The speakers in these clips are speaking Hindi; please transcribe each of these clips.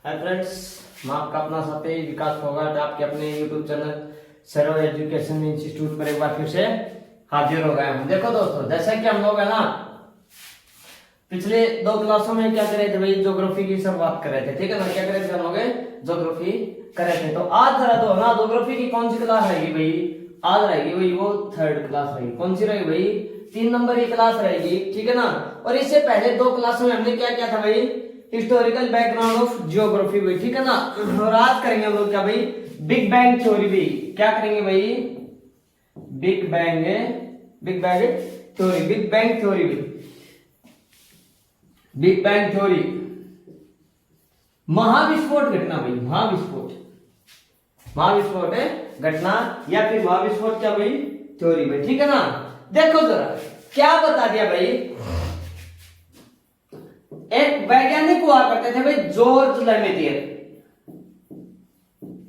हाय फ्रेंड्स, मैं आपका अपना साथी विकास फोगाट आपके अपने यूट्यूब चैनल सर्व एजुकेशन इंस्टीट्यूट पर एक बार फिर से हाजिर हो गए हूँ। देखो दोस्तों, जैसा कि हम लोग है ना पिछले 2 क्लासों में क्या कर रहे थे भाई, ज्योग्राफी की सब बात कर रहे थे। ठीक है ना, क्या कर रहे थे हम लोग, ज्योग्राफी कर रहे थे। तो आज जरा तो ना ज्योग्राफी की कौन सी क्लास रहेगी भाई, आज रहेगी भाई वो 3rd क्लास रहेगी। कौन सी रहेगी भाई, 3 नंबर की क्लास रहेगी। ठीक है ना। और इससे पहले 2 क्लासों में हमने क्या किया था भाई, हिस्टोरिकल बैकग्राउंड ऑफ जियोग्राफी भाई। ठीक है ना। और आज करेंगे हम लोग क्या भाई, बिग बैंग थ्योरी भी। क्या करेंगे भाई, big bang theory, big bang theory भी, बिग बैंग थ्योरी, महाविस्फोट घटना भाई, महाविस्फोट है घटना या फिर महाविस्फोट क्या भाई, थ्योरी भाई। ठीक है ना। देखो जरा क्या बता दिया भाई, एक वैज्ञानिक हुआ करते थे भाई, जॉर्ज लेमेथियर।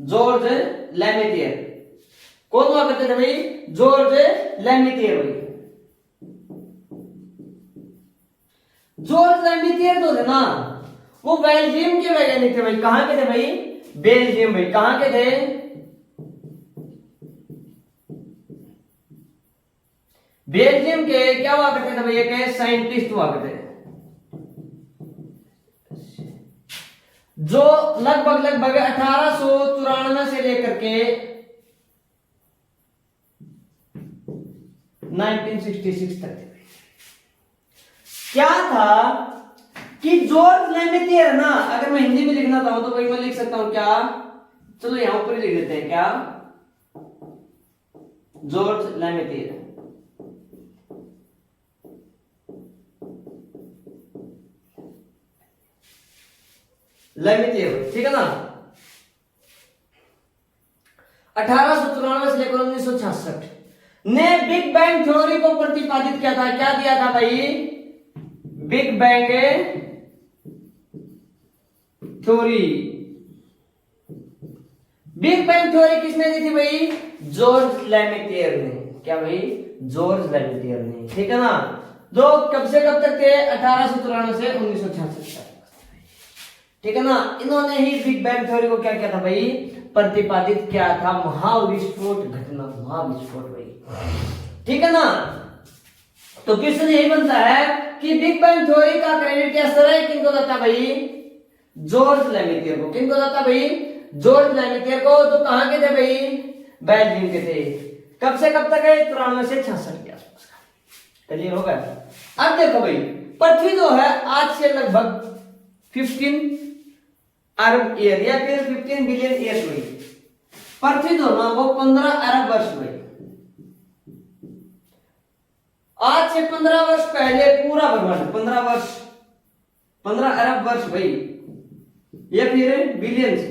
जॉर्ज लेमेथियर कौन हुआ करते थे भाई, जॉर्ज लेमेथियर भाई। जॉर्ज लेमेथियर तो थे ना, वो बेल्जियम के वैज्ञानिक थे भाई। कहां के थे भाई, बेल्जियम भाई। कहां के थे, बेल्जियम के। क्या हुआ करते थे भाई, एक साइंटिस्ट हुआ करते थे जो लगभग 1894 से लेकर के 1966 तक थे। क्या था कि जॉर्ज लेमेथियर ना, अगर मैं हिंदी में लिखना चाहूं तो भाई मैं लिख सकता हूं क्या, चलो यहां ऊपर लिख देते हैं क्या, जॉर्ज लेमेथियर। लेमेथियर, ठीक है ना। 1894 से लेकर 1966 ने बिग बैंग थ्योरी को प्रतिपादित किया था। क्या दिया था भाई, big bang theory. Big bang theory किसने दी थी भाई, जॉर्ज लेमेथियर ने। क्या भाई, जॉर्ज लेमेथियर ने। ठीक है ना। जो कब से कब तक थे, 1894 से 1966 तक। ठीक है ना। इन्होंने ही बिग बैंग थ्योरी को क्या किया था भाई, प्रतिपादित किया था। महाविस्फोट घटना, महाविस्फोट भाई। ठीक है ना। तो क्वेश्चन यही बनता है कि बिग बैंग थ्योरी का क्रेडिट क्या है, किनको जाता है भाई, जॉर्ज लेमेथियर को। किनको जाता है भाई, जॉर्ज लेमेथियर को, जो कहां के थे भाई, बेल्जियम के थे। कब से कब तक है, 93 से 66 के आसपास। क्लियर हो गया। अब देखो भाई, पृथ्वी जो है आज से लगभग 15 अरब ईयर या फिर 15 बिलियन ईयर हुई। पृथ्वी जो ना वो 15 अरब वर्ष हुई। आज से 15 वर्ष पहले पूरा ब्रह्मांड 15 अरब वर्ष भाई, या फिर बिलियंस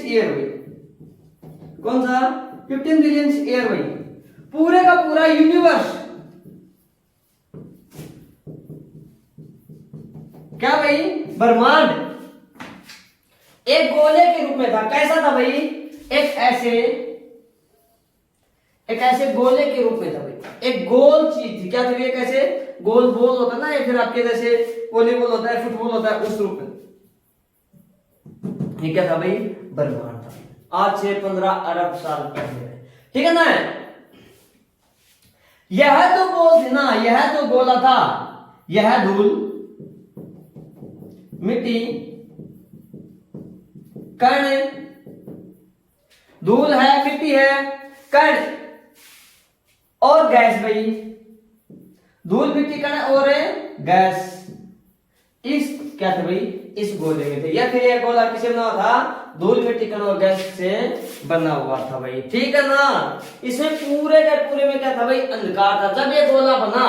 ईयर हुई। कौन सा, 15 बिलियंस ईयर हुई। पूरे का पूरा यूनिवर्स क्या भाई, ब्रह्मांड एक गोले के रूप में था। कैसा था भाई, एक ऐसे गोले के रूप में था भाई। एक गोल चीज थी। क्या थी, एक ऐसे गोल बॉल होता है ना, या फिर आपके जैसे वॉलीबॉल होता है, फुटबॉल होता है, उस रूप में ये क्या था भाई, ब्रह्मांड था। आज से 15 अरब साल पहले। ठीक है ना। यह तो गोल थी ना, यह तो गोला था, यह धूल मिट्टी कण, धूल है, मिट्टी है, कण और गैस भाई। धूल, मिट्टी, कण और गैस इस क्या थे भाई, इस गोले में थे। या फिर यह गोला किससे बना हुआ था, धूल, मिट्टी, कण और गैस से बना हुआ था भाई। ठीक है ना। इसमें पूरे के पूरे में क्या था भाई, अंधकार था। जब ये गोला बना,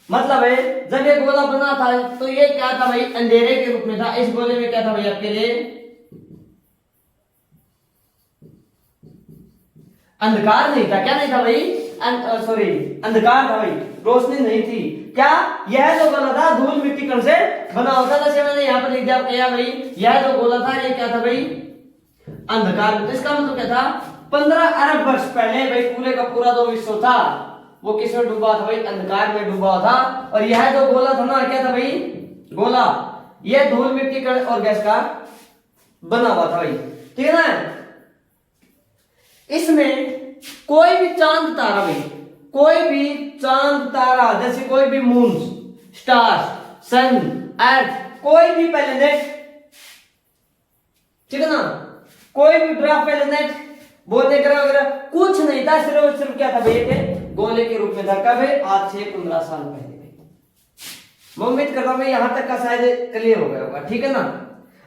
मतलब है जब ये गोला बना था तो ये क्या था भाई, अंधेरे के रूप में था। इस गोले में क्या था भाई, आपके लिए अंधकार नहीं था। क्या नहीं था भाई, सॉरी अंधकार था भाई, रोशनी नहीं थी। क्या, यह जो गोला था धूल, मिट्टी, कण से बना होता था। जैसे मैंने यहां पर लिख दिया क्या भाई, यह जो गोला था ये क्या था भाई, अंधकार। तो इसका मतलब क्या था, 15 अरब वर्ष पहले भाई पूरे का पूरा जो विश्व था वो किस में डूबा था भाई, अंधकार में डूबा था। और यह जो गोला था ना, क्या था भाई, गोला, यह धूल मिट्टी कण और गैस का बना हुआ था भाई, ठीक है ना। इसमें कोई भी चांद तारा भाई, कोई भी चांद तारा, जैसे कोई भी मून, स्टार्स, सन, अर्थ, कोई भी प्लैनेट, ठीक है ना, कोई भी ड्राफ्ट प्लैनेट, बोलने ग्रह वगैरह कुछ नहीं था, सिर्फ क्या था भैया के गोले के रूप में था। कब है? आज से 15 साल पहले। मैं उम्मीद करता हूं यहां तक का शायद क्लियर हो गया होगा, ठीक है ना।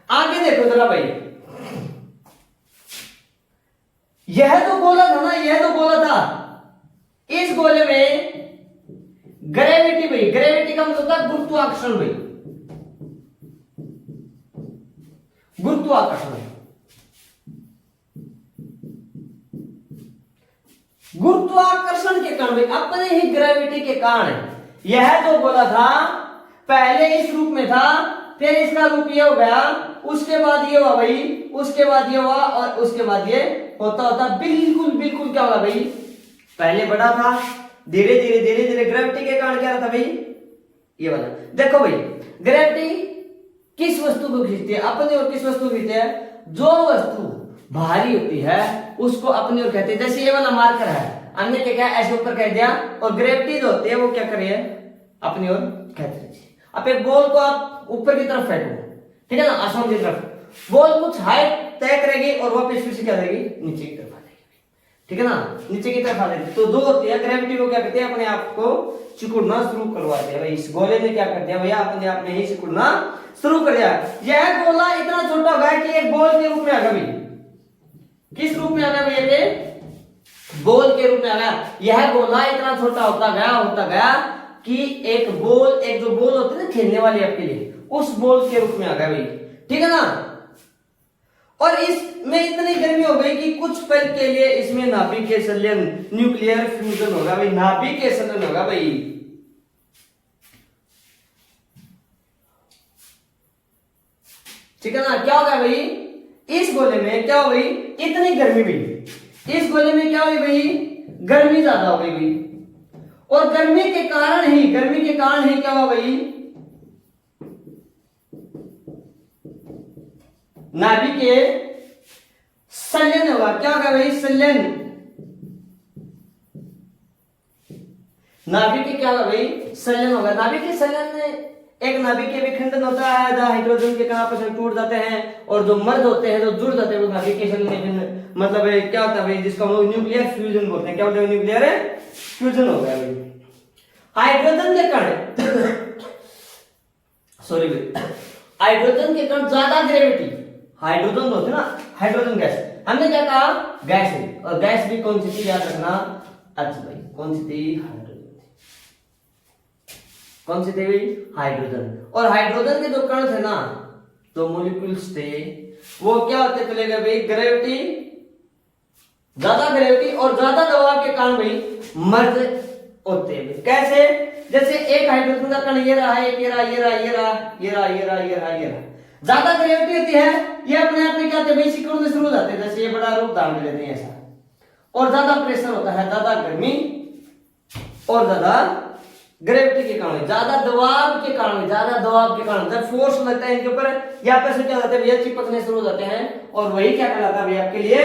आगे देखो जरा भाई, यह तो गोला था ना, यह तो गोला था, इस गोले में ग्रेविटी भाई, ग्रेविटी का मतलब होता है गुरुत्वाकर्षण भाई, गुरुत्वाकर्षण, गुरुत्वाकर्षण के कारण भाई, अपने ही ग्रेविटी के कारण यह जो गोला था पहले इस रूप में था, फिर इसका रूप ये हो गया, उसके बाद ये हुआ भाई, उसके बाद ये हुआ, और उसके बाद ये होता होता बिल्कुल बिल्कुल क्या होगा भाई, पहले बड़ा था, धीरे धीरे धीरे धीरे ग्रेविटी के कारण क्या रहता भाई, ये वाला। देखो भाई, ग्रेविटी किस वस्तु को खींचती है? अपनी ओर। किस वस्तु को खींचती है? जो वस्तु भारी होती है उसको अपनी ओर कहते हैं। जैसे ये वाला मार्कर है, हमने क्या किया, ऐसे ऊपर कह दिया, और ग्रेविटी जो होती है वो क्या करिए, अपनी ओर कहते रहिए। अब एक बॉल को आप ऊपर की तरफ फेंको, ठीक है ना, आसमान की तरफ, बॉल कुछ हाइट तय करेगी और वापस फिर से क्या देगी, नीचे की तरफ आ जाएगी, ठीक है ना, नीचे की तरफ आ जाएगी। तो जो होती है ग्रेविटी को क्या कहते हैं, अपने आप को सिकुड़ना शुरू करवाते हैं भाई। इस गोले ने क्या कर दिया भैया, अपने आप में ही सिकुड़ना शुरू कर दिया। यह गोला इतना छोटा हो गया कि एक बॉल के रूप में आ गया भाई। किस रूप में आ गया भैया के? बॉल के रूप में आ गया। यह गोला इतना छोटा होता गया कि एक बॉल, एक जो बॉल होती है ना खेलने वाली आपके लिए, उस बॉल के रूप में आ गया भाई, ठीक है ना। और इसमें इतनी गर्मी हो गई कि कुछ पल के लिए इसमें नाभिकीय संलयन, न्यूक्लियर फ्यूजन होगा भाई, नाभिकीय संलयन होगा भाई। ठीक है ना। क्या होगा भाई, इस गोले में क्या हो गई, इतनी गर्मी हुई, इस गोले में क्या हुई भाई, गर्मी ज्यादा हो गई भाई, और गर्मी के कारण ही क्या हुआ भाई, नाभिकीय संलयन होगा। क्या होगा भाई, संलयन, नाभिकीय क्या होगा भाई, संलयन होगा। नाभिकीय संलयन में एक नाभिकीय विखंडन होता है, जहां हाइड्रोजन के कण आपस में टूट जाते हैं और जो मर्द होते हैं, जो जुड़ जाते हैं, वो नाभिकीय संलयन, मतलब क्या होता है भाई, जिसको हम लोग न्यूक्लियर फ्यूजन बोलते हैं। क्या बोलते हैं, न्यूक्लियर फ्यूजन हो गया भाई। हाइड्रोजन के कण सॉरी भाई, हाइड्रोजन के कण ज्यादा ग्रेविटी, हाइड्रोजन होते ना, हाइड्रोजन गैस, हमने क्या कहा, गैस है, और गैस भी कौन सी थी याद रखना, अच्छा भाई, कौन सी थी, हाइड्रोजन, कौन सी थी भाई, हाइड्रोजन। और हाइड्रोजन के जो कण थे ना, जो मॉलिक्यूल्स थे, वो क्या होते चले गए भाई, ग्रेविटी, ज्यादा ग्रेविटी और ज्यादा दबाव के कारण भाई मर्द होते हैं। कैसे? जैसे एक हाइड्रोजन का कण ये रहा है, ये रहा, ये रहा, ये रहा, ये रहा, ये रहा, ये रहा, ये रहा, ज्यादा ग्रेविटी होती है, ये अपने आप में क्या होते हैं भाई, सिकुड़ने शुरू हो जाते हैं, जैसे ये बड़ा रूप धारण लेते हैं ऐसा। और ज्यादा प्रेशर होता है, ज्यादा गर्मी और ज्यादा ग्रेविटी के कारण, ज्यादा दबाव के कारण, जब फोर्स लगता है इनके ऊपर, यहाँ पर से क्या होता है भैया, चिपकने शुरू हो जाते हैं, और वही क्या कहलाता है भैया आपके लिए,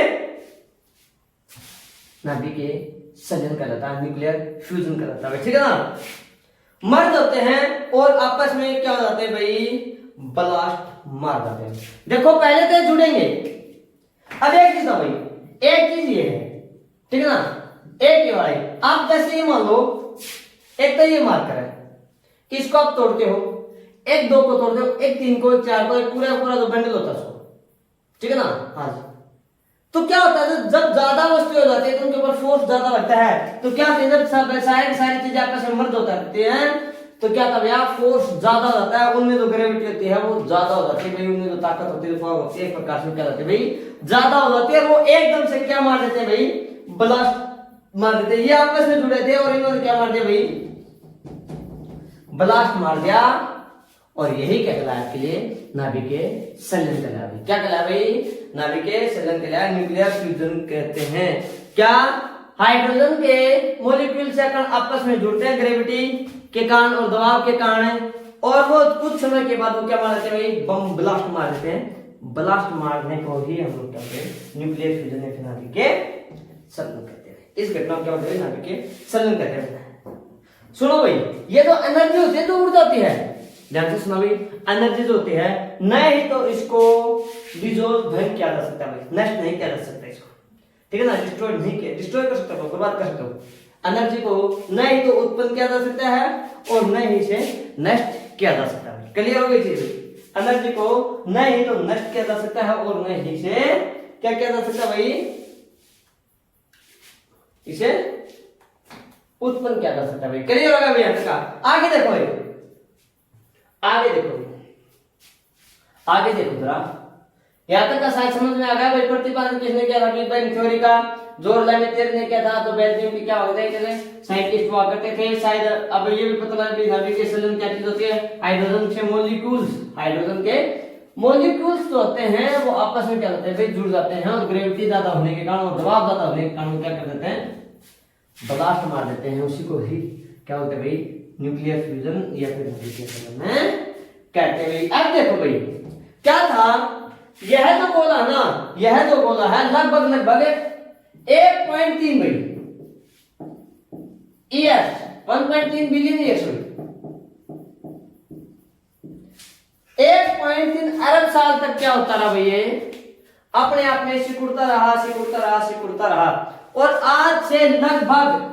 नाभिकीय संलयन कहलाता है, न्यूक्लियर फ्यूजन कहलाता है, ठीक है ना। मर्द होते हैं और आपस में क्या हो जाते हैं भाई, ब्लास्ट मार जाते हैं। देखो पहले तो जुड़ेंगे, अब एक चीज था भाई, एक चीज ये है, ठीक है ना, एक ये भाई, आप जैसे ये मान लो, एक तो ये मार्कर है, इसको आप तोड़ते हो, एक दो को तोड़ते हो, एक तीन को, एक चार को, एक पूरा पूरा जो बंडल होता है उसको, ठीक है ना। हाँ जी। तो क्या होता है, जब ज्यादा वस्तु हो जाती है तो उनके ऊपर फोर्स ज्यादा लगता है, तो क्या होता है, जब सारी चीजें आपस में मर्ज होता हैं, तो क्या होता है, फोर्स ज्यादा हो जाता है, उनमें जो ग्रेविटी होती है वो ज्यादा हो जाती है भाई, उनमें जो ताकत होती है, पावर होती है, एक प्रकार से क्या होती है भाई, ज्यादा हो जाती है, वो एकदम से क्या मार देते हैं भाई, ब्लास्ट मार देते हैं। ये आपस में जुड़े थे और इन्होंने क्या मार दिया भाई, ब्लास्ट मार दिया, और यही क्या कहलाया आपके लिए, नाभिकीय संलयन कहलाया भाई। क्या कहलाया भाई, नाभिकीय संलयन कहलाया, न्यूक्लियर फ्यूजन कहते हैं। क्या, हाइड्रोजन के मॉलिक्यूल से कण आपस में जुड़ते हैं ग्रेविटी के कारण और दबाव के कारण, और वो कुछ समय के बाद वो क्या मार देते हैं भाई, बम ब्लास्ट मार देते हैं। ब्लास्ट मारने को ही हम लोग क्या कहते हैं, न्यूक्लियर फ्यूजन या फिर नाभिक के संलयन कहते हैं। इस घटना को क्या होता है, नाभिक के संलयन कहते हैं। सुनो भाई, ये जो एनर्जी होती है, जो ऊर्जा होती है, ध्यान से सुनो भाई, एनर्जी जो होती है, न ही तो इसको डिसॉल्व भंग किया जा सकता है भाई, नष्ट नहीं किया जा सकता इसको, ठीक है ना, डिस्ट्रॉय नहीं किया, डिस्ट्रॉय कर सकते हो, बर्बाद कर सकते हो। एनर्जी को न ही तो उत्पन्न किया जा सकता है और न ही इसे नष्ट किया जा सकता है। क्लियर हो गई चीज? एनर्जी को न ही तो नष्ट किया जा सकता है और न ही इसे क्या किया जा सकता है भाई, इसे उत्पन्न किया जा सकता है भाई। क्लियर होगा भैया तक का? आगे देखो भाई, आगे देखो, आगे देखो जरा, यहां तक का शायद समझ में आ गया भाई। प्रतिपादन किसने किया था, बिग बैंग थ्योरी का? जॉर्ज लेमेटियर ने किया था। तो बेल्जियम के क्या होते थे, साइंटिस्ट हुआ करते थे शायद। अब ये भी पता लगा कि नाभिक के संलयन क्या चीज होती है, हाइड्रोजन के मॉलिक्यूल्स, हाइड्रोजन के मॉलिक्यूल्स जो होते हैं वो आपस में क्या होते हैं भाई, जुड़ जाते हैं और ग्रेविटी ज्यादा होने के कारण और दबाव ज्यादा होने के कारण क्या कर देते हैं, ब्लास्ट मार देते हैं। उसी को ही क्या होता है भाई, न्यूक्लियर फ्यूजन या फिर नाभिक के संलयन कहते हैं। अब देखो भाई क्या था, यह जो गोला ना, यह जो गोला है लगभग लगभग 1.3 भाई ईयर्स, 1.3 बिलियन ईयर्स हुई, 1.3 अरब साल तक क्या होता रहा भाई, ये अपने आप में सिकुड़ता रहा, सिकुड़ता रहा, सिकुड़ता रहा। और आज से लगभग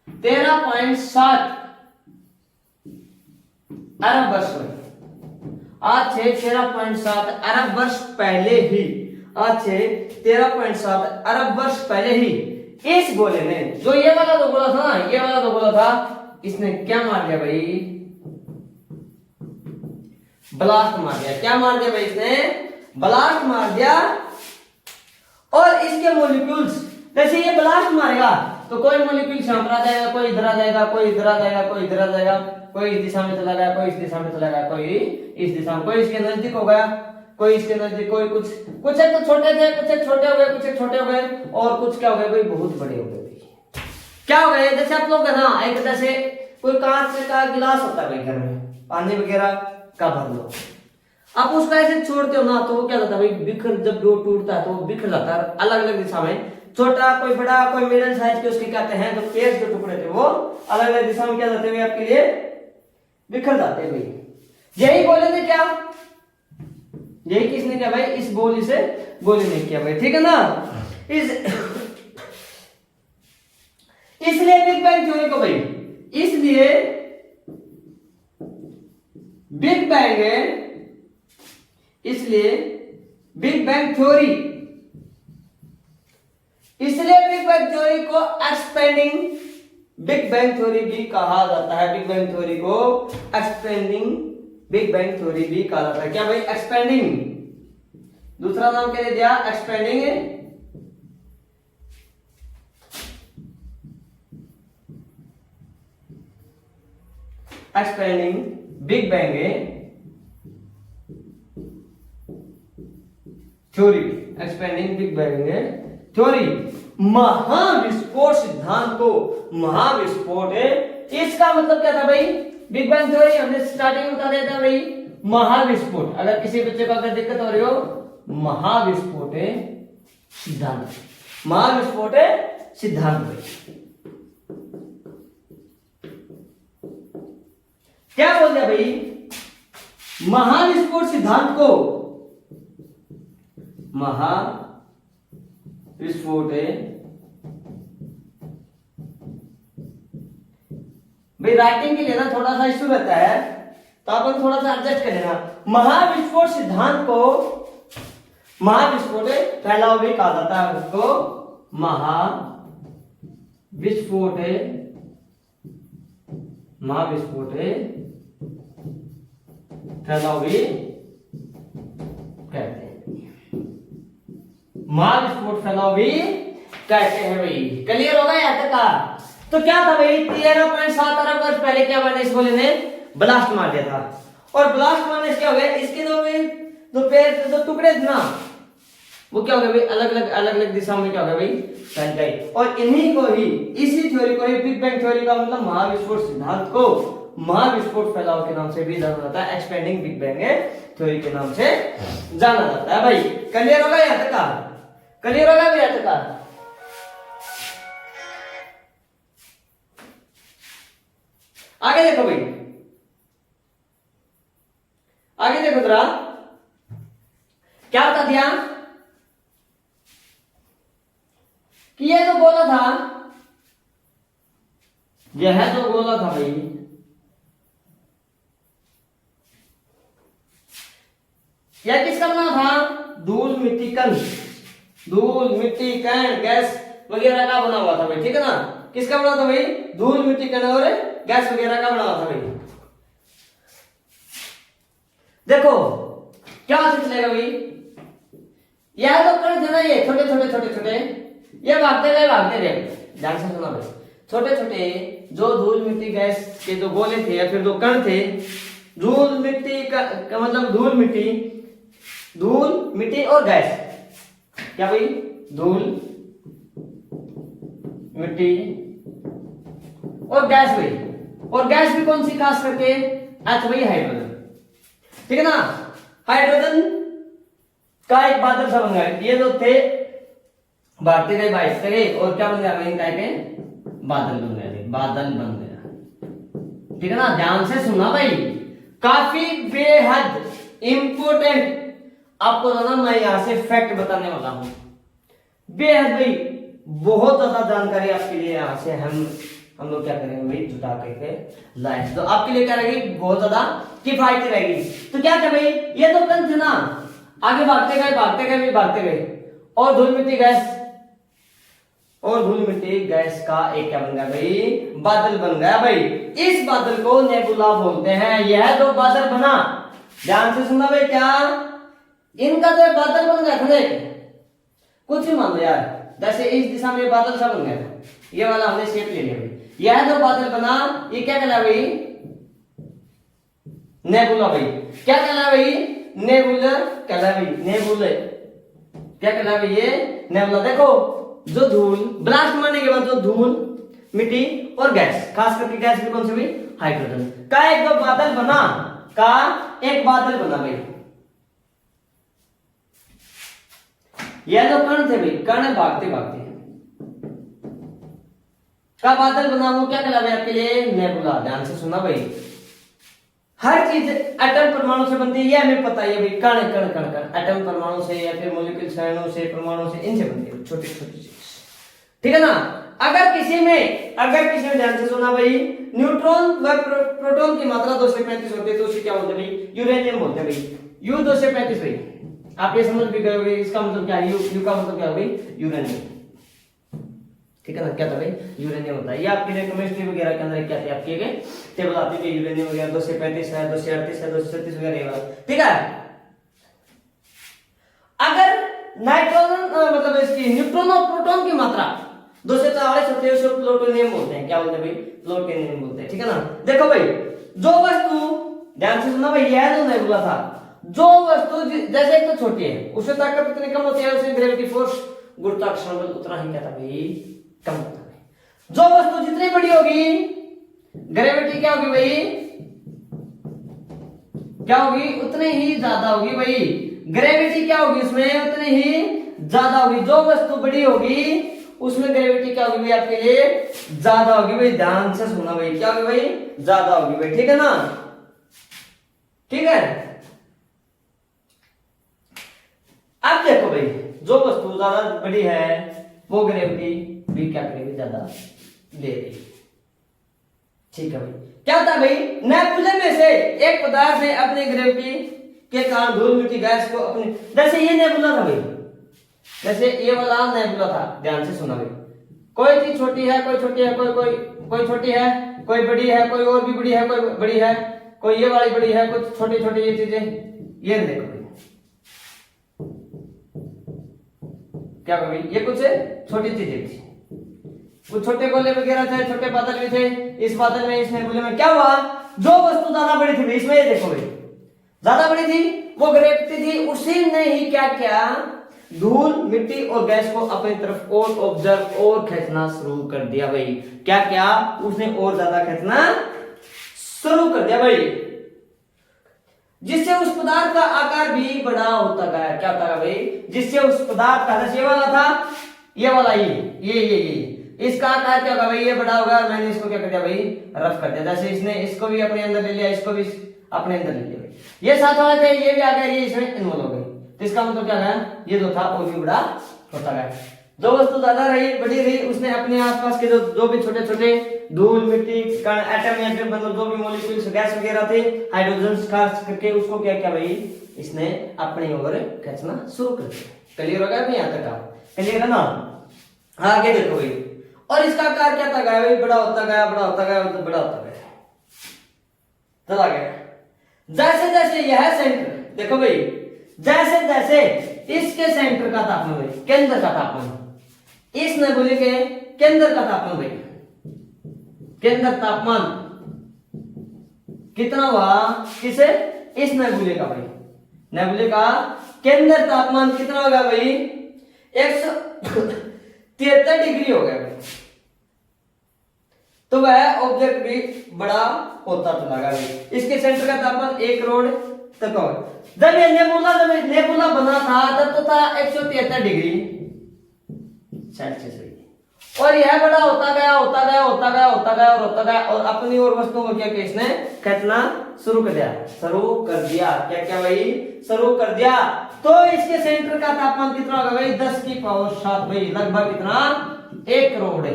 13.7 अरब वर्ष में, आज से 13.7 अरब वर्ष पहले ही, आज से 13.7 अरब वर्ष पहले ही इस गोले ने, जो ये वाला जो गोला था ना, ये वाला जो गोला था, इसने क्या मार दिया भाई, ब्लास्ट मार दिया। क्या मार दिया भाई, इसने ब्लास्ट मार दिया। और इसके मॉलिक्यूल्स, जैसे ये ब्लास्ट मारेगा तो कोई मॉलिक्यूल यहां पर आ जाएगा, कोई इधर आ जाएगा, कोई इधर आ जाएगा, कोई इधर आ जाएगा, कोई इस दिशा में चला गया, कोई इस दिशा में चला गया, कोई इस दिशा में, कोई इसके नजदीक हो गया, कोई इसके नजदीक, कोई कुछ कुछ एक तो छोटे थे, कुछ एक छोटे हो गए, कुछ एक छोटे हो गए, और कुछ क्या हो गए भाई, बहुत बड़े हो गए भाई। क्या हो गए, जैसे आप लोग है ना, एक जैसे कोई कांच का गिलास होता है भाई घर में, पानी वगैरह का भर लो, आप उसको ऐसे छोड़ते हो ना तो वो क्या होता है भाई, बिखर, जब वो टूटता है तो वो बिखर जाता है अलग अलग दिशा में, छोटा कोई बड़ा कोई मिडिल साइज के उसके कहते हैं, जो पेड़ के टुकड़े थे वो अलग अलग दिशा में क्या जाते हुए आपके लिए बिखर जाते हैं भाई। यही बोले थे क्या, यही किसने किया भाई, इस गोली से गोली ने किया भाई, ठीक है ना। इसलिए बिग बैंग थ्योरी को भाई, इसलिए बिग बैंग है, इसलिए बिग बैंग थ्योरी, इसलिए बिग बैंग थ्योरी को एक्सपेंडिंग बिग बैंग थ्योरी भी कहा जाता है। बिग बैंग थ्योरी को एक्सपेंडिंग बिग बैंग थ्योरी भी कहा जाता है। क्या भाई, एक्सपेंडिंग, दूसरा नाम क्या दे दिया, expanding, expanding big bang theory, expanding big bang theory, महाविस्फोट सिद्धांत को, महाविस्फोट है, इसका मतलब क्या था भाई, बिग बैंग थ्योरी हमने स्टार्टिंग में बता दिया था भाई, महाविस्फोट, अगर किसी बच्चे को अगर दिक्कत हो रही हो, महाविस्फोट है सिद्धांत, महाविस्फोट है सिद्धांत भाई। क्या बोल दिया भाई, महाविस्फोट सिद्धांत को, महाविस्फोट है भाई, राइटिंग के लिए ना थोड़ा सा इश्यू रहता है तो अपन थोड़ा सा एडजस्ट कर लेना। महाविस्फोट सिद्धांत को, महाविस्फोट फैलाव भी कहा जाता है, उसको महाविस्फोट, महाविस्फोट फैलाव भी कहते हैं, महाविस्फोट फैलाव भी कहते हैं भाई। क्लियर होगा यहाँ तक का? तो क्या था भाई, 13.7 अरब वर्ष पहले क्या बना, इस गोले ने ब्लास्ट मार दिया था। और ब्लास्ट मारने से क्या हो गया, इसके जो पेड़ जो टुकड़े थे ना, वो क्या हो गया भाई, अलग अलग दिशा में क्या हो गया भाई, फैल गए। और इन्हीं को ही, इसी थ्योरी को ही बिग बैंग थ्योरी का मतलब महाविस्फोट सिद्धांत को महाविस्फोट फैलाव के नाम से भी जाना जाता है, एक्सपेंडिंग बिग बैंग थ्योरी के नाम से जाना जाता है भाई। क्लियर होगा यहाँ तक का? क्लियर होगा भी यहाँ तक का? आगे देखो भाई, आगे देखो जरा क्या बता दिया कि ये जो गोला था, यह जो गोला था भाई, यह किसका बना था? धूल मिट्टी कण, धूल मिट्टी कण गैस वगैरह का बना हुआ था भाई, ठीक है ना? किसका बना था भाई? धूल मिट्टी कण और गैस वगैरह का बना हुआ था भाई। देखो क्या चलेगा भाई, यह तो कण थे ना, ये छोटे छोटे छोटे छोटे, ये भागते गए, ध्यान से सुना भाई, छोटे छोटे जो धूल मिट्टी गैस के जो गोले थे या फिर जो कण थे, धूल मिट्टी का मतलब धूल मिट्टी और गैस, क्या भाई? धूल मिट्टी और गैस भाई, और गैस भी कौन सी? खास करके एच भाई, हाइड्रोजन, ठीक है ना? हाइड्रोजन का एक बादल सा बन गया, ये जो थे भागते गए और क्या बन गया भाई? क्या के बादल बन गया, बादल बन गया, ठीक है ना? ध्यान से सुनना भाई, काफी बेहद इंपोर्टेंट आपको ना मैं यहां से फैक्ट बताने वाला हूं, बेहद भाई, बहुत ज्यादा जानकारी आपके लिए यहां से हम लोग क्या करेंगे भाई, जुटा करके लाए, तो आपके लिए क्या रहेगी? बहुत ज्यादा किफायती रहेगी। तो क्या था भाई, ये तो कण थे ना, आगे भागते गए और धूल मिट्टी गैस का एक क्या बन गया भाई? बादल बन गया भाई। इस बादल को नेबुला बोलते हैं। यह जो बादल बना, ध्यान से सुनना भाई, क्या इनका जो बादल बन गया था, कुछ भी मान लो यार, जैसे इस दिशा में बादल सा बन गया था, ये वाला हमने शेप ले लिया भाई, यह जो बादल बना ये क्या कहला भाई? नेबुला भाई। क्या कहला भाई? नेबुलर कहला भाई, नेबुले क्या कहला भाई? ये नेबुला। देखो जो धूल ब्लास्ट मारने के बाद जो धूल मिट्टी और गैस, खास करके गैस भी कौन सी हुई? हाइड्रोजन का एक जो बादल बना, एक बादल बना भाई। यह जो कण थे भाई, कण भागते का बादल बना, वो क्या कहलावे आपके लिए? नेबुला। ध्यान से सुना भाई, हर चीज एटम परमाणु से बनती है, ये हमें पता है भाई। कण कण कण कण एटम परमाणु से या फिर मॉलिक्यूल्स अणु से, परमाणु से, इनसे बनती है, छोटी छोटी चीज, ठीक है ना? अगर किसी में ध्यान से सुना भाई, न्यूट्रॉन व प्रोटॉन की मात्रा 2 से 35 होती है, तो उसे क्या बोलते हैं भाई? यूरेनियम बोलते हैं भाई। यू 2 से 35 भाई, आप ये समझ भी गए होंगे, इसका मतलब क्या है? यू का मतलब क्या है भाई? यूरेनियम, ठीक है ना? क्या था भाई? यूरेनियम होता है। ये आपके लिए केमिस्ट्री वगैरह के अंदर क्या थे आपके गए टेबल आती है, यूरेनियम वगैरह 2 से 35 है, 2 से 38 है, 2 से 36 वगैरह ये वाला, ठीक है? अगर नाइट्रोजन मतलब इसकी न्यूट्रॉन और प्रोटॉन की मात्रा 2 से 44 होती है, उसको प्लूटोनियम बोलते हैं। क्या बोलते हैं भाई? प्लूटोनियम बोलते हैं, ठीक है ना? देखो भाई, जो वस्तु, ध्यान से सुना भाई, यह जो नेबुला था, जो वस्तु जैसे एक तो छोटी है, उससे ताकत कितनी कम होती है, उसे ग्रेविटी फोर्स, गुरुत्वाकर्षण बल उतना ही क्या था भाई? कम होता है। जो वस्तु जितनी बड़ी होगी, ग्रेविटी क्या होगी भाई? क्या होगी? उतनी ही ज्यादा होगी भाई। ग्रेविटी क्या होगी उसमें? उतनी ही ज्यादा होगी। जो वस्तु बड़ी होगी उसमें ग्रेविटी क्या होगी भाई? आपके लिए ज्यादा होगी भाई। ध्यान से सुना भाई, क्या होगी भाई? ज्यादा होगी भाई, ठीक है ना? ठीक है। अब देखो भाई, जो वस्तु ज्यादा बड़ी है वो ग्रेविटी भी क्या करेगी? ज्यादा ले रही, ठीक है भाई। क्या होता है भाई? नेबुला में से एक पदार्थ ने अपनी ग्रेविटी के कारण धूल मिट्टी गैस को अपने, जैसे ये नेबुला था भाई, जैसे ये वाला नेबुला था, ध्यान से सुना भाई। कोई चीज छोटी है, कोई छोटी है, कोई छोटी है, कोई बड़ी है, कोई और भी बड़ी है, कोई बड़ी है, कोई ये वाली बड़ी है, कुछ छोटी छोटी ये चीजें, ये देखो भाई, क्या भाई? ये कुछ छोटी चीजें थी, कुछ छोटे गोले वगैरह थे, छोटे बादल भी थे। इस बादल में, इस नेबुले में क्या हुआ? जो वस्तु ज्यादा बड़ी थी, इसमें ये देखो भाई, ज्यादा बड़ी थी, वो ग्रेविटी थी, उसी ने ही क्या किया? धूल मिट्टी और गैस को अपनी तरफ और ऑब्जर्व और खींचना शुरू कर दिया भाई। क्या क्या? उसने और ज्यादा खींचना शुरू कर दिया भाई, जिससे उस पदार्थ का आकार भी बड़ा होता गया। क्या होता गया भाई, जिससे उस पदार्थ का, जैसे ये वाला था, ये वाला ये इसका आकार क्या होगा भाई, ये बड़ा होगा। मैंने इसको क्या कर दिया भाई, रफ कर दिया। जैसे इसने इसको भी अपने अंदर ले लिया, इसको भी अपने अंदर ले लिया भाई। ये साथ वाले थे, ये भी आ गया, ये इसमें इन्वॉल्व हो गई। तो इसका मतलब क्या गया, ये जो था वो भी बड़ा होता गया। जो वस्तु ज्यादा रही, बड़ी रही, उसने अपने आसपास के जो भी छोटे छोटे धूल, मिट्टी, कण, एटम या फिर मतलब जो भी मॉलिक्यूल्स, गैस वगैरह थे, हाइड्रोजन खास करके, उसको क्या किया भाई, इसने अपनी ओर खींचना शुरू कर दिया। क्लियर हो गया भाई, यहाँ तक आप क्लियर है ना। आगे देखो भाई, और इसका आकार क्या था गया भाई, बड़ा होता गया, बड़ा होता गया, तो बड़ा होता गया, चला गया। जैसे जैसे यह सेंटर, देखो भाई, जैसे जैसे इसके सेंटर का तापमान भाई, केंद्र का तापमान, इस नेबुले के केंद्र का तापमान भाई, केंद्र तापमान कितना हुआ, किसे, इस नेबुले का भाई, नेबुले का केंद्र तापमान कितना होगा भाई, 173 डिग्री हो गया भाई। तो वह ऑब्जेक्ट भी बड़ा होता चला गया भाई। इसके सेंटर का तापमान 1 करोड़ तक होगा। जब ये नेबुला बना था तब तो था 173 डिग्री सेल्सियस, और यह बड़ा होता गया, होता गया, होता गया, होता गया, और होता गया, और अपनी और वस्तुओं को क्या किया, इसने खींचना शुरू कर दिया, शुरू कर दिया। क्या क्या भाई, शुरू कर दिया। तो इसके सेंटर का तापमान कितना होगा भाई, 10 की पावर 7 भाई, लगभग कितना, 1 करोड़,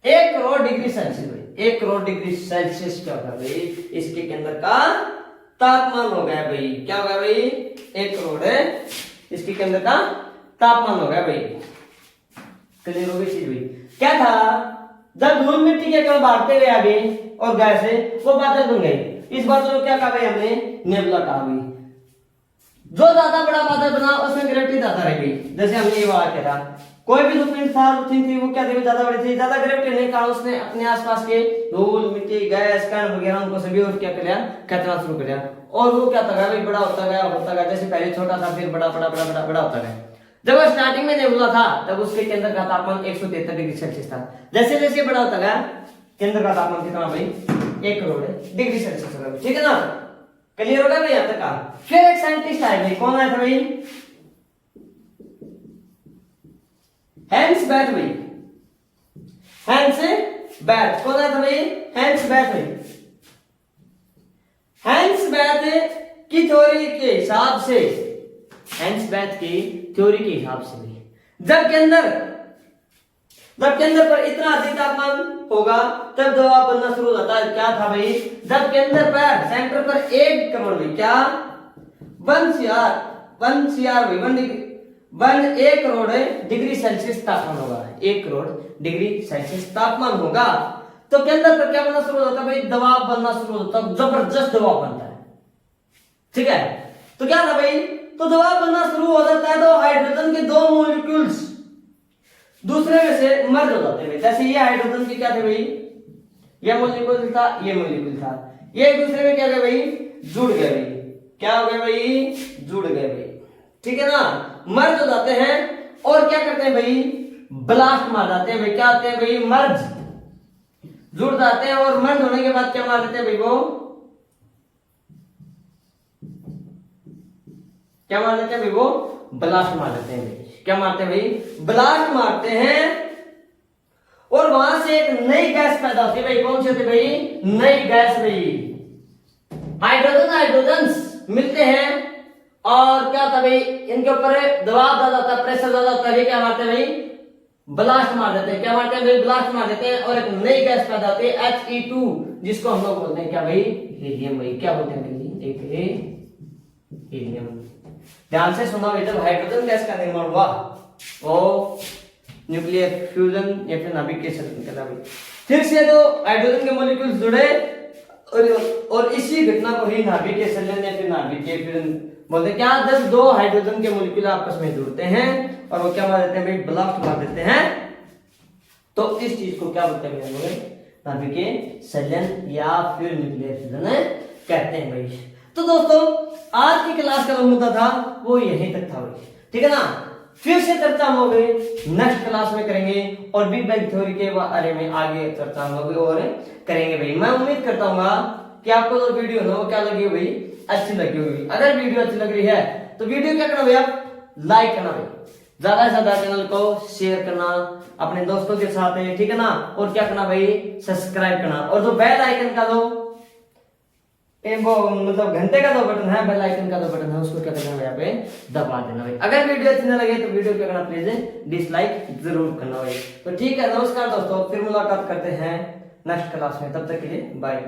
1 करोड़ डिग्री सेल्सियस भाई, 1 करोड़ डिग्री सेल्सियस क्या होगा भाई, इसके केंद्र का तापमान हो गया भाई। क्या होगा भाई, 1 करोड़ है इसके केंद्र का तापमान हो गया भाई। क्लियर हो गई चीज भाई। क्या था, जब धूल मिट्टी के कण बढ़ते हुए आगे और गैस है वो बादल बन गई। इस बादल को क्या कहा भाई हमने, नेबुला कहा भाई। जो ज्यादा बड़ा बादल बना उसमें ग्रेविटी ज्यादा रह गई। जैसे हमने ये वाला कहा, कोई भी जो पिंड था, थिंग थी, वो क्या थी, ज्यादा बड़ी थी, ज्यादा ग्रेविटी नहीं कहा, उसने अपने आसपास के धूल, मिट्टी, गैस, कण वगैरह उनको सभी और क्या कर लिया, खींचना शुरू कर दिया। और वो क्या था भाई, बड़ा होता गया, होता गया। जैसे पहले छोटा था, फिर बड़ा बड़ा बड़ा बड़ा बड़ा होता गया। जब वो स्टार्टिंग में नेबुला था तब उसके केंद्र का तापमान 173 डिग्री सेल्सियस था। जैसे जैसे बड़ा होता गया, केंद्र का तापमान कितना भाई, 1 करोड़ डिग्री सेल्सियस होगा। ठीक है ना, क्लियर होगा भाई यहाँ तक का। फिर एक साइंटिस्ट आए भाई, कौन आया था भाई, हैंस बैथ भाई, हैंस बैथ। कौन आया था भाई, हैंस बैथ भाई। हैंस बैथ की थ्योरी के हिसाब से, हैंस बैथ की थ्योरी के हिसाब से भी, जब केंद्र पर इतना अधिक तापमान होगा तब दबाव बनना शुरू हो जाता है। क्या था भाई, जब केंद्र पर, सेंटर पर 1 करोड़ भाई, क्या 1 करोड़ डिग्री सेल्सियस तापमान होगा, 1 करोड़ डिग्री सेल्सियस तापमान होगा, तो केंद्र पर क्या बनना शुरू हो जाता है भाई, दबाव बनना शुरू हो जाता है, जबरदस्त दबाव बनता है। ठीक है, तो क्या था भाई, तो दबाव बनना शुरू हो जाता है तो हाइड्रोजन के 2 मॉलिक्यूल्स दूसरे में से मर्ज हो जाते हैं। जैसे ये हाइड्रोजन के क्या थे भाई, ये मॉलिक्यूल था, ये मॉलिक्यूल था, ये एक दूसरे में क्या गए भाई, जुड़ गए भाई। क्या हो गए भाई, जुड़ गए भाई। ठीक है ना, मर्ज हो जाते हैं और क्या करते हैं भाई, ब्लास्ट मार जाते हैं भाई। क्या होते हैं भाई, मर्ज, जुड़ जाते हैं और मर्ज होने के बाद क्या मार देते हैं भाई, वो क्या मार देते हैं भाई, वो ब्लास्ट मार देते हैं भाई। क्या मारते हैं भाई, ब्लास्ट मारते हैं और वहां से एक नई गैस पैदा होती है भाई। कौन सी होती है भाई, नई गैस भाई। हाइड्रोजन मिलते हैं और क्या होता है भाई, इनके ऊपर दबाव ज्यादा होता है, प्रेशर ज्यादा होता है, क्या मारते हैं भाई, ब्लास्ट मार देते हैं। क्या मारते हैं भाई, ब्लास्ट मार देते हैं और एक नई गैस पैदा होती है He2, जिसको हम लोग बोलते हैं क्या भाई, हीलियम भाई। क्या बोलते हैं भाई, एक हीलियम। ध्यान से सुना भाई, जब हाइड्रोजन गैस का निर्माण हुआ वो न्यूक्लियर फ्यूजन या फिर नाभिक के निकला भाई। फिर से तो हाइड्रोजन के मॉलिक्यूल्स जुड़े और इसी घटना को ही नाभिक के संलयन या फिर नाभिक के फ्यूजन बोलते हैं। क्या, जब 2 हाइड्रोजन के मॉलिक्यूल आपस में जुड़ते हैं और वो क्या मार देते हैं भाई, ब्लास्ट मार देते हैं, तो इस चीज को क्या बोलते हैं, नाभिक के संलयन या फिर न्यूक्लियर फ्यूजन कहते हैं भाई। तो दोस्तों आज की क्लास का जो मुद्दा था वो यहीं तक था भाई। ठीक है ना, फिर से चर्चा हम लोग नेक्स्ट क्लास में करेंगे और बिग बैंग थ्योरी के बारे में आगे चर्चा हम लोग और करेंगे भाई। मैं उम्मीद करता हूँ कि आपको जो वीडियो ना वो क्या लगी भाई, अच्छी लगी होगी। अगर वीडियो अच्छी लग रही है तो वीडियो क्या करना भाई, आप लाइक करना भाई, ज्यादा से ज्यादा चैनल को शेयर करना अपने दोस्तों के साथ है, ठीक है ना। और क्या करना भाई, सब्सक्राइब करना, और जो बेल आइकन का जो वो मतलब घंटे का जो बटन है, बेल आइकन का जो बटन है, उसको क्या करना है यहाँ पे दबा देना भाई। अगर वीडियो अच्छी ना लगे तो वीडियो क्या करना, प्लीज डिसलाइक जरूर करना भाई। तो ठीक है, नमस्कार दोस्तों, फिर मुलाकात करते हैं नेक्स्ट क्लास में, तब तक के लिए बाय।